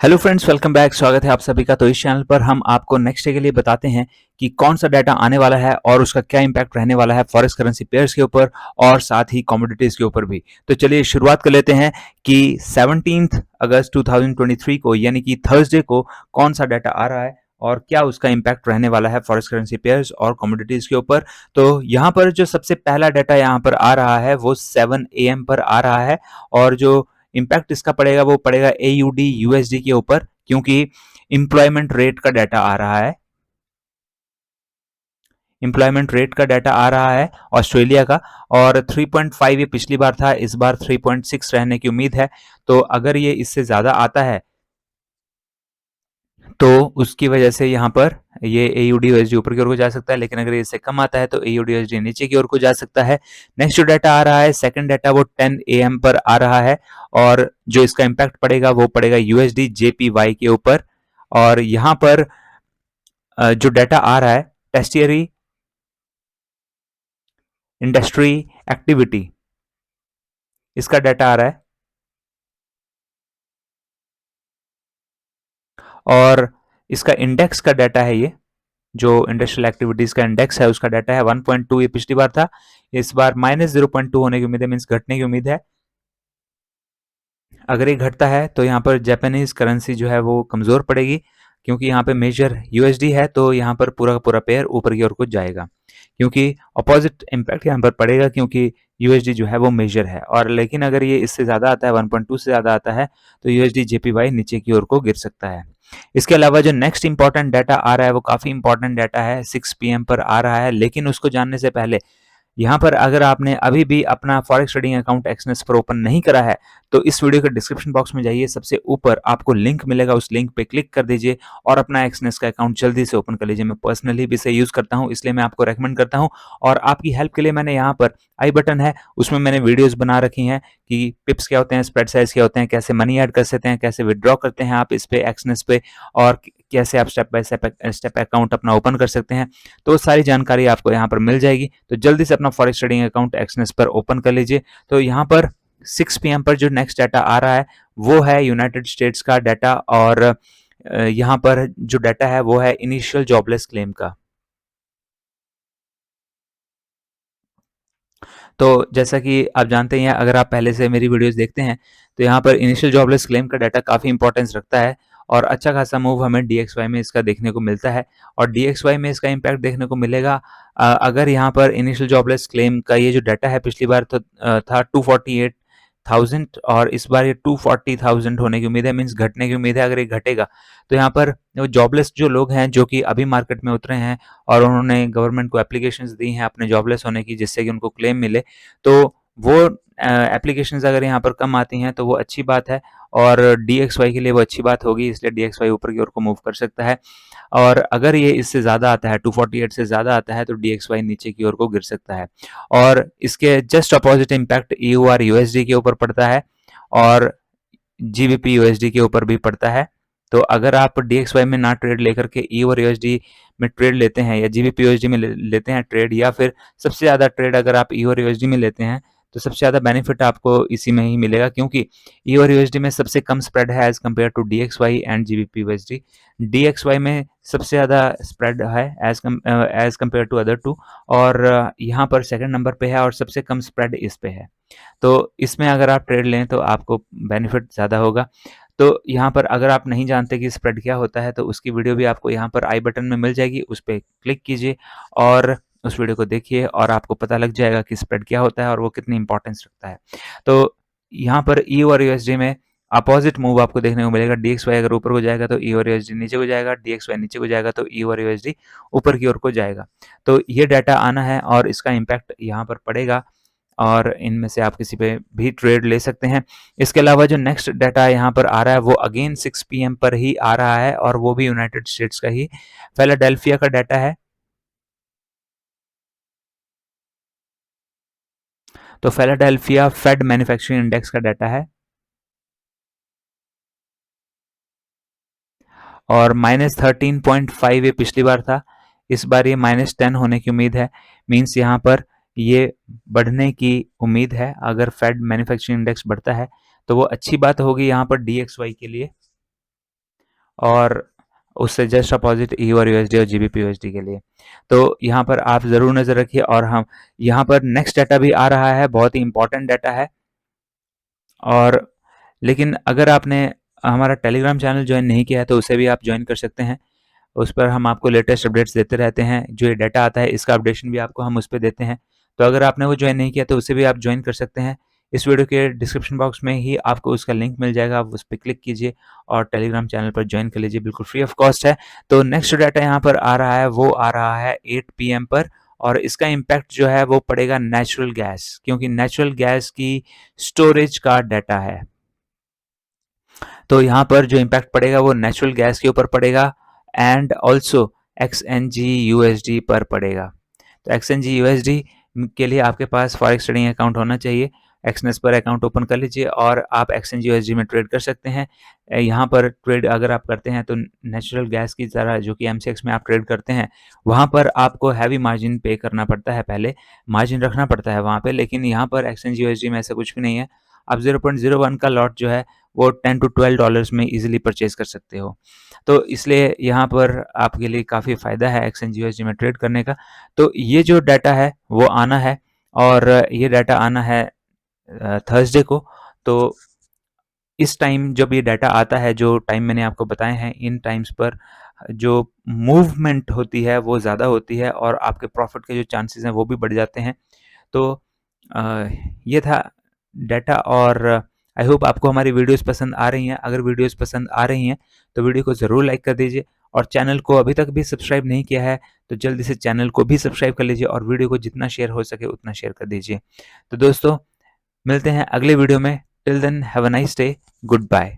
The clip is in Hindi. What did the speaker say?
Hello friends, welcome back. स्वागत है आप सभी का। तो इस चैनल पर हम आपको नेक्स्ट डे के लिए बताते हैं कि कौन सा डाटा आने वाला है और उसका क्या इम्पैक्ट रहने वाला है फॉरेक्स करेंसी पेयर्स के ऊपर और साथ ही कमोडिटीज के ऊपर भी। तो चलिए शुरुआत कर लेते हैं कि 17 अगस्त 2023 को यानी कि थर्सडे को कौन सा डाटा आ रहा है और क्या उसका इम्पैक्ट रहने वाला है फॉरेक्स करेंसी पेयर्स और कमोडिटीज के ऊपर। तो यहाँ पर जो सबसे पहला डाटा यहाँ पर आ रहा है वो 7 AM पर आ रहा है और जो इम्पैक्ट इसका पड़ेगा वो पड़ेगा AUD USD के ऊपर, क्योंकि एम्प्लॉयमेंट रेट का डाटा आ रहा है। एम्प्लॉयमेंट रेट का डाटा आ रहा है ऑस्ट्रेलिया का, और 3.5 ये पिछली बार था, इस बार 3.6 रहने की उम्मीद है। तो अगर ये इससे ज्यादा आता है तो उसकी वजह से यहाँ पर ये AUD USD ऊपर की ओर को जा सकता है, लेकिन अगर इससे कम आता है तो AUD USD नीचे की ओर को जा सकता है। नेक्स्ट जो डाटा आ रहा है, सेकंड डाटा, वो 10 AM पर आ रहा है और जो इसका इम्पैक्ट पड़ेगा वो पड़ेगा USD JPY के ऊपर। और यहाँ पर जो डाटा आ रहा है, टेस्टियरी इंडस्ट्री एक्टिविटी, इसका डाटा आ रहा है। और इसका इंडेक्स का डाटा है, ये जो इंडस्ट्रियल एक्टिविटीज का इंडेक्स है उसका डाटा है 1.2। ये पिछली बार था, इस बार -0.2 होने की उम्मीद है, मीन्स घटने की उम्मीद है। अगर ये घटता है तो यहाँ पर जापानीज करेंसी जो है वो कमजोर पड़ेगी, क्योंकि यहाँ पे मेजर USD है, तो यहाँ पर पूरा का पूरा पेयर ऊपर की ओर को जाएगा, क्योंकि अपोजिट इम्पैक्ट यहाँ पर पड़ेगा, क्योंकि USD जो है वो मेजर है। और लेकिन अगर ये इससे ज्यादा आता है, 1.2 से ज्यादा आता है, तो USD JPY नीचे की ओर को गिर सकता है। इसके अलावा जो नेक्स्ट इंपॉर्टेंट डाटा आ रहा है वो काफी इंपॉर्टेंट डाटा है, 6 PM पर आ रहा है। लेकिन उसको जानने से पहले यहाँ पर अगर आपने अभी भी अपना फॉरेक्स ट्रेडिंग अकाउंट एक्सनेस पर ओपन नहीं करा है तो इस वीडियो के डिस्क्रिप्शन बॉक्स में जाइए, सबसे ऊपर आपको लिंक मिलेगा, उस लिंक पे क्लिक कर दीजिए और अपना एक्सनेस का अकाउंट जल्दी से ओपन कर लीजिए। मैं पर्सनली भी इसे यूज करता हूँ, इसलिए मैं आपको रेकमेंड करता हूँ। और आपकी हेल्प के लिए मैंने यहाँ पर आई बटन है, उसमें मैंने वीडियोस बना रखी हैं कि पिप्स क्या होते हैं, स्प्रेड साइज क्या होते हैं, कैसे मनी ऐड कर सकते हैं, कैसे विदड्रॉ करते हैं आप इस पे एक्सनेस पे, और कैसे आप स्टेप बाय स्टेप अकाउंट अपना ओपन कर सकते हैं। तो सारी जानकारी आपको यहाँ पर मिल जाएगी। तो जल्दी से अपना फॉरेक्स ट्रेडिंग अकाउंट एक्सनेस पर ओपन कर लीजिए। तो यहाँ पर 6 PM पर जो नेक्स्ट डाटा आ रहा है वो है यूनाइटेड स्टेट्स का डाटा, और यहाँ पर जो डाटा है वो है इनिशियल जॉबलेस क्लेम का। तो जैसा कि आप जानते हैं, अगर आप पहले से मेरी वीडियोस देखते हैं, तो यहाँ पर इनिशियल जॉबलेस क्लेम का डाटा काफ़ी इंपॉर्टेंस रखता है और अच्छा खासा मूव हमें DXY में इसका देखने को मिलता है। और DXY में इसका इम्पैक्ट देखने को मिलेगा अगर यहाँ पर इनिशियल जॉबलेस क्लेम का ये जो डाटा है, पिछली बार तो था 248,000 और इस बार ये 240,000 होने की उम्मीद है, मीन्स घटने की उम्मीद है। अगर ये घटेगा तो यहाँ पर जॉबलेस जो लोग हैं जो कि अभी मार्केट में उतरे हैं और उन्होंने गवर्नमेंट को एप्लीकेशंस दी हैं अपने जॉबलेस होने की, जिससे कि उनको क्लेम मिले, तो वो एप्लीकेशंस अगर यहाँ पर कम आती हैं तो वो अच्छी बात है और DXY के लिए वो अच्छी बात होगी, इसलिए DXY ऊपर की ओर को मूव कर सकता है। और अगर ये इससे ज़्यादा आता है, 248 से ज़्यादा आता है, तो DXY नीचे की ओर को गिर सकता है। और इसके just opposite impact EUR USD के ऊपर पड़ता है और GBP USD के ऊपर भी पड़ता है। तो अगर आप DXY में ना ट्रेड लेकर के EUR USD में ट्रेड लेते हैं या GBP USD में लेते हैं ट्रेड, या फिर सबसे ज़्यादा ट्रेड अगर आप EUR USD में लेते हैं, तो सबसे ज़्यादा बेनिफिट आपको इसी में ही मिलेगा, क्योंकि EUR USD में सबसे कम स्प्रेड है as compare to DXY and GBP USD। DXY में सबसे ज़्यादा स्प्रेड है as compare to other two, और यहाँ पर सेकंड नंबर पे है और सबसे कम स्प्रेड इस पे है। तो इसमें अगर आप ट्रेड लें तो आपको बेनिफिट ज़्यादा होगा। तो यहाँ पर अगर आप नहीं जानते कि स्प्रेड क्या होता है, तो उसकी वीडियो भी आपको यहाँ पर आई बटन में मिल जाएगी, उस पर क्लिक कीजिए और उस वीडियो को देखिए और आपको पता लग जाएगा कि स्प्रेड क्या होता है और वो कितनी इंपॉर्टेंस रखता है। तो यहाँ पर EU और USD में अपोजिट मूव आपको देखने को मिलेगा। DXY अगर ऊपर को जाएगा तो EU और USD नीचे को जाएगा, DXY नीचे को जाएगा तो EU और USD ऊपर की ओर को जाएगा। तो ये डाटा आना है और इसका इम्पैक्ट यहाँ पर पड़ेगा और इनमें से आप किसी पे भी ट्रेड ले सकते हैं। इसके अलावा जो नेक्स्ट डाटा यहाँ पर आ रहा है वो अगेन 6 PM पर ही आ रहा है और वो भी यूनाइटेड स्टेट्स का ही फिलाडेल्फिया का डाटा है। तो फिलाडेल्फिया फेड मैन्युफैक्चरिंग इंडेक्स का डाटा है और -13.5 ये पिछली बार था, इस बार ये -10 होने की उम्मीद है। मीन्स यहाँ पर ये बढ़ने की उम्मीद है। अगर फेड मैन्युफैक्चरिंग इंडेक्स बढ़ता है तो वो अच्छी बात होगी यहाँ पर DXY के लिए। और उससे जस्ट अपोजिट ईवर यूएसडी और जीबीपी यूएसडी के लिए। तो यहाँ पर आप ज़रूर नज़र रखिए। और हम यहाँ पर नेक्स्ट डाटा भी आ रहा है, बहुत ही इंपॉर्टेंट डाटा है। और लेकिन अगर आपने हमारा टेलीग्राम चैनल ज्वाइन नहीं किया है तो उसे भी आप ज्वाइन कर सकते हैं। उस पर हम आपको लेटेस्ट अपडेट्स देते रहते हैं। जो ये डाटा आता है इसका अपडेशन भी आपको हम उस पे देते हैं। तो अगर आपने वो ज्वाइन नहीं किया तो उसे भी आप ज्वाइन कर सकते हैं। इस वीडियो के डिस्क्रिप्शन बॉक्स में ही आपको उसका लिंक मिल जाएगा, आप उस पर क्लिक कीजिए और टेलीग्राम चैनल पर ज्वाइन कर लीजिए, बिल्कुल फ्री ऑफ कॉस्ट है। तो नेक्स्ट डाटा यहाँ पर आ रहा है, वो आ रहा है 8 PM पर, और इसका इम्पैक्ट जो है वो पड़ेगा नेचुरल गैस, क्योंकि नेचुरल गैस की स्टोरेज का डाटा है। तो यहाँ पर जो इम्पैक्ट पड़ेगा वो नेचुरल गैस के ऊपर पड़ेगा एंड ऑल्सो XNG/USD पर पड़ेगा। तो XNG/USD के लिए आपके पास फॉरेक्स ट्रेडिंग अकाउंट होना चाहिए। एक्सनेस पर अकाउंट ओपन कर लीजिए और आप XNG/USD में ट्रेड कर सकते हैं। यहाँ पर ट्रेड अगर आप करते हैं तो नेचुरल गैस की तरह जो कि MCX में आप ट्रेड करते हैं, वहाँ पर आपको हैवी मार्जिन पे करना पड़ता है, पहले मार्जिन रखना पड़ता है वहाँ पे। लेकिन यहाँ पर XNG/USD में ऐसा कुछ भी नहीं है। आप 0.01 का लॉट जो है वो $10 to $12 में ईजिली परचेज कर सकते हो। तो इसलिए यहाँ पर आपके लिए काफ़ी फ़ायदा है XNG/USD में ट्रेड करने का। तो ये जो डाटा है वो आना है, और ये डाटा आना है थर्सडे को। तो इस टाइम जब ये डाटा आता है, जो टाइम मैंने आपको बताए हैं, इन टाइम्स पर जो मूवमेंट होती है वो ज़्यादा होती है और आपके प्रॉफिट के जो चांसेस हैं वो भी बढ़ जाते हैं। तो ये था डाटा, और आई होप आपको हमारी वीडियोस पसंद आ रही हैं। अगर वीडियोस पसंद आ रही हैं तो वीडियो को ज़रूर लाइक कर दीजिए, और चैनल को अभी तक भी सब्सक्राइब नहीं किया है तो जल्दी से चैनल को भी सब्सक्राइब कर लीजिए, और वीडियो को जितना शेयर हो सके उतना शेयर कर दीजिए। तो दोस्तों, मिलते हैं अगले वीडियो में। Till then have a nice day, good bye.